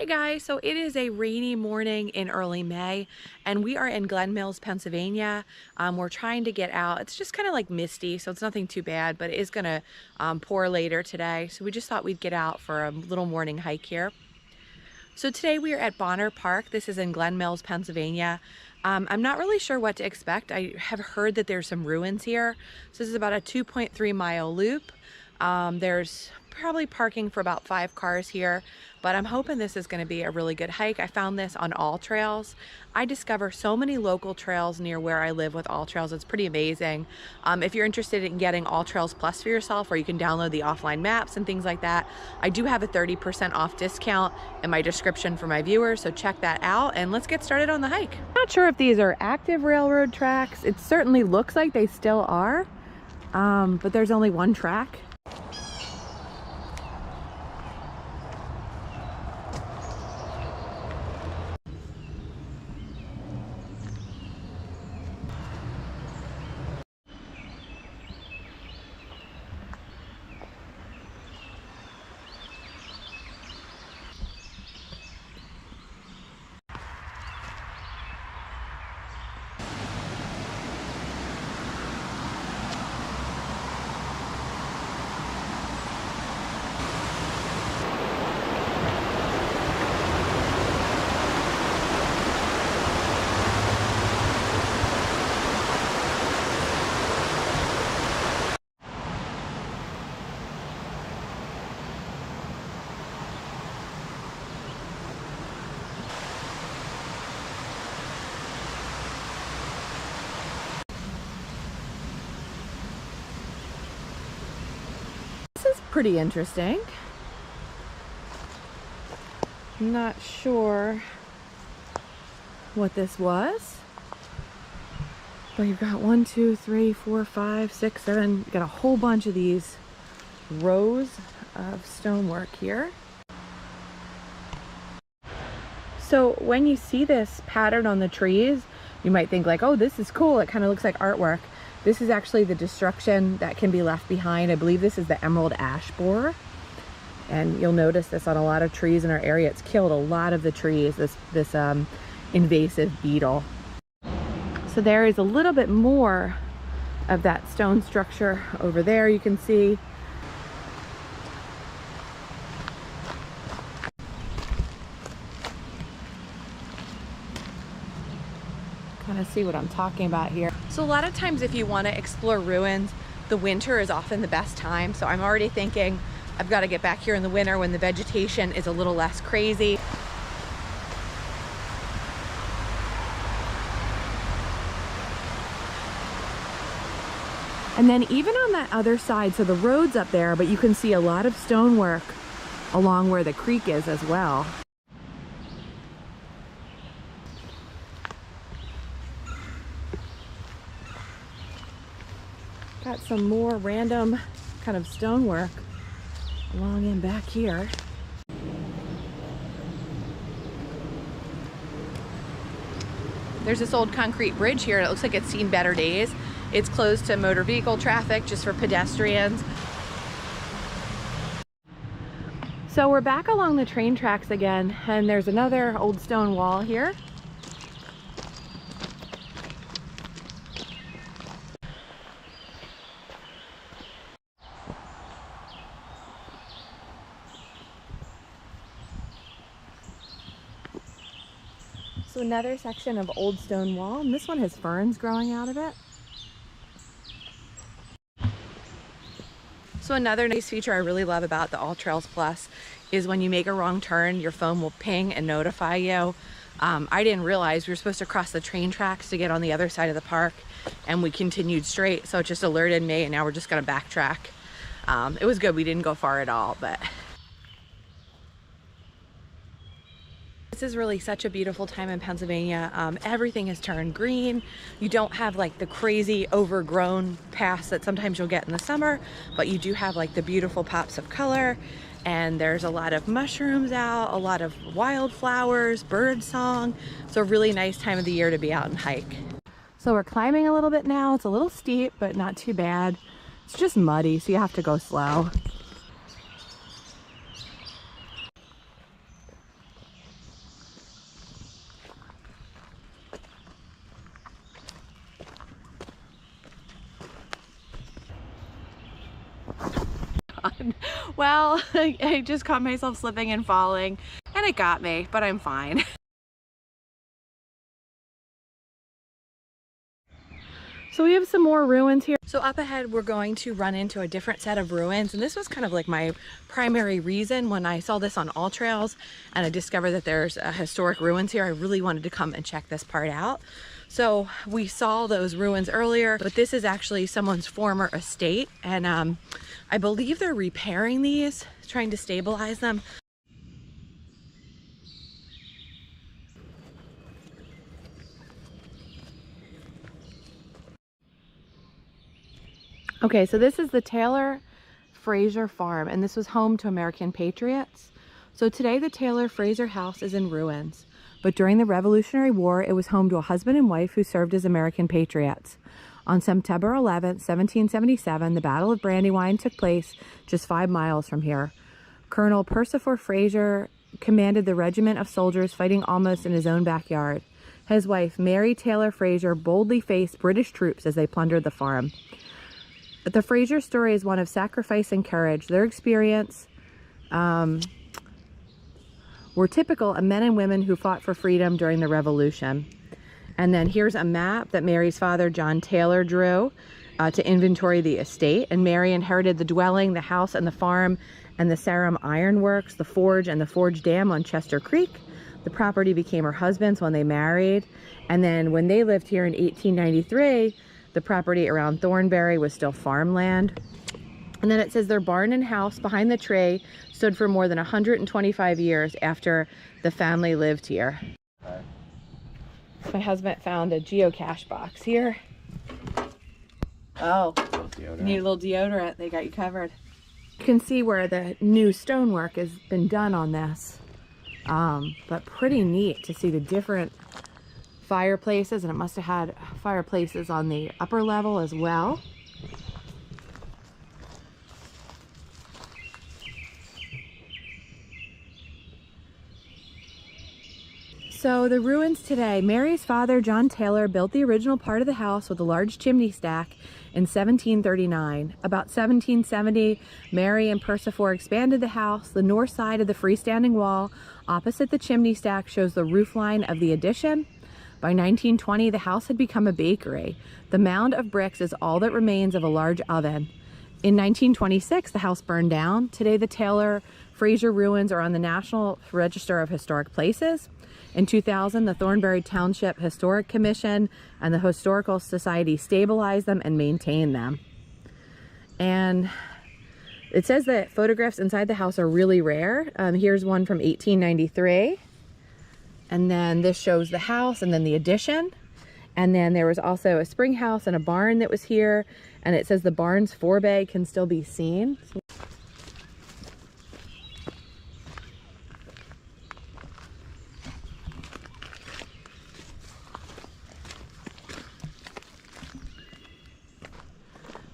Hey guys, so it is a rainy morning in early May and we are in Glen Mills, Pennsylvania. We're trying to get out. It's just kind of like misty, so it's nothing too bad, but it is going to pour later today. So we just thought we'd get out for a little morning hike here. So today we are at Bonner Park. This is in Glen Mills, Pennsylvania. I'm not really sure what to expect. I have heard that there's some ruins here. So this is about a 2.3 mile loop. There's probably parking for about 5 cars here, but I'm hoping this is going to be a really good hike. I found this on AllTrails. I discover so many local trails near where I live with AllTrails. It's pretty amazing. If you're interested in getting AllTrails Plus for yourself, or you can download the offline maps and things like that, I do have a 30% off discount in my description for my viewers, so check that out and let's get started on the hike. Not sure if these are active railroad tracks. It certainly looks like they still are, but there's only one track. This is pretty interesting. I'm not sure what this was, but you've got 1, 2, 3, 4, 5, 6, 7. You've got a whole bunch of these rows of stonework here. So when you see this pattern on the trees, you might think like, oh, this is cool. It kind of looks like artwork. This is actually the destruction that can be left behind. I believe this is the emerald ash borer. And you'll notice this on a lot of trees in our area. It's killed a lot of the trees, this invasive beetle. So there is a little bit more of that stone structure over there, you can see. Kind of see what I'm talking about here. So a lot of times if you want to explore ruins, the winter is often the best time. So I'm already thinking I've got to get back here in the winter when the vegetation is a little less crazy. And then even on that other side, so the road's up there, but you can see a lot of stonework along where the creek is as well. Got some more random kind of stonework along in back here. There's this old concrete bridge here. It looks like it's seen better days. It's closed to motor vehicle traffic, just for pedestrians. So we're back along the train tracks again, and there's another old stone wall here. So another section of old stone wall, and this one has ferns growing out of it. So another nice feature I really love about the AllTrails Plus is when you make a wrong turn, your phone will ping and notify you. I didn't realize we were supposed to cross the train tracks to get on the other side of the park, and we continued straight, so it just alerted me, and now we're just gonna backtrack. It was good, we didn't go far at all, but this is really such a beautiful time in Pennsylvania. Everything has turned green. You don't have like the crazy overgrown paths that sometimes you'll get in the summer, but you do have like the beautiful pops of color, and there's a lot of mushrooms out, a lot of wildflowers, bird song. It's a really nice time of the year to be out and hike. So we're climbing a little bit now. It's a little steep, but not too bad. It's just muddy, so you have to go slow. Well, I just caught myself slipping and falling, and it got me, but I'm fine. So we have some more ruins here. So up ahead, we're going to run into a different set of ruins. And this was kind of like my primary reason when I saw this on AllTrails and I discovered that there's historic ruins here. I really wanted to come and check this part out. So we saw those ruins earlier, but this is actually someone's former estate. And I believe they're repairing these, trying to stabilize them. Okay, so this is the Taylor Frasier farm, and this was home to American patriots. So today the Taylor Frasier house is in ruins, but during the Revolutionary War, it was home to a husband and wife who served as American patriots. On September 11th, 1777, the Battle of Brandywine took place just 5 miles from here. Colonel Percival Frasier commanded the regiment of soldiers fighting almost in his own backyard. His wife, Mary Taylor Frasier, boldly faced British troops as they plundered the farm. But the Frasier story is one of sacrifice and courage. Their experience were typical of men and women who fought for freedom during the Revolution. And then here's a map that Mary's father, John Taylor, drew to inventory the estate. And Mary inherited the dwelling, the house, and the farm, and the Sarum Iron Works, the forge, and the forge dam on Chester Creek. The property became her husband's when they married. And then when they lived here in 1893, the property around Thornbury was still farmland. And then it says their barn and house behind the tree stood for more than 125 years after the family lived here. My husband found a geocache box here. Oh, you need a little deodorant. They got you covered. You can see where the new stonework has been done on this. But pretty neat to see the different fireplaces, and it must have had fireplaces on the upper level as well. So the ruins today, Mary's father, John Taylor, built the original part of the house with a large chimney stack in 1739. About 1770, Mary and Percival expanded the house. The north side of the freestanding wall opposite the chimney stack shows the roof line of the addition. By 1920, the house had become a bakery. The mound of bricks is all that remains of a large oven. In 1926, the house burned down. Today, the Taylor Frasier ruins are on the National Register of Historic Places. In 2000, the Thornbury Township Historic Commission and the Historical Society stabilized them and maintained them. And it says that photographs inside the house are really rare. Here's one from 1893. And then this shows the house and then the addition. And then there was also a spring house and a barn that was here. And it says the barn's forebay can still be seen.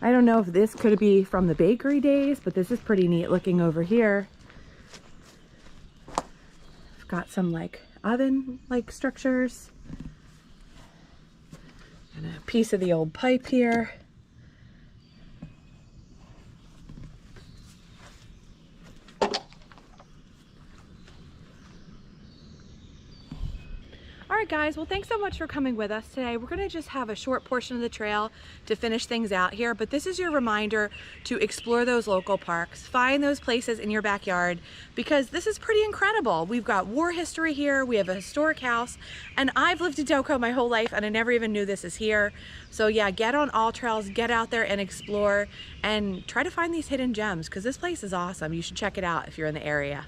I don't know if this could be from the bakery days, but this is pretty neat looking over here. I've got some like oven-like structures and a piece of the old pipe here. All right, guys, well, thanks so much for coming with us today. We're gonna just have a short portion of the trail to finish things out here, but this is your reminder to explore those local parks, find those places in your backyard, because this is pretty incredible. We've got war history here, we have a historic house, and I've lived in Delco my whole life and I never even knew this is here. So yeah, get on AllTrails, get out there and explore and try to find these hidden gems, because this place is awesome. You should check it out if you're in the area.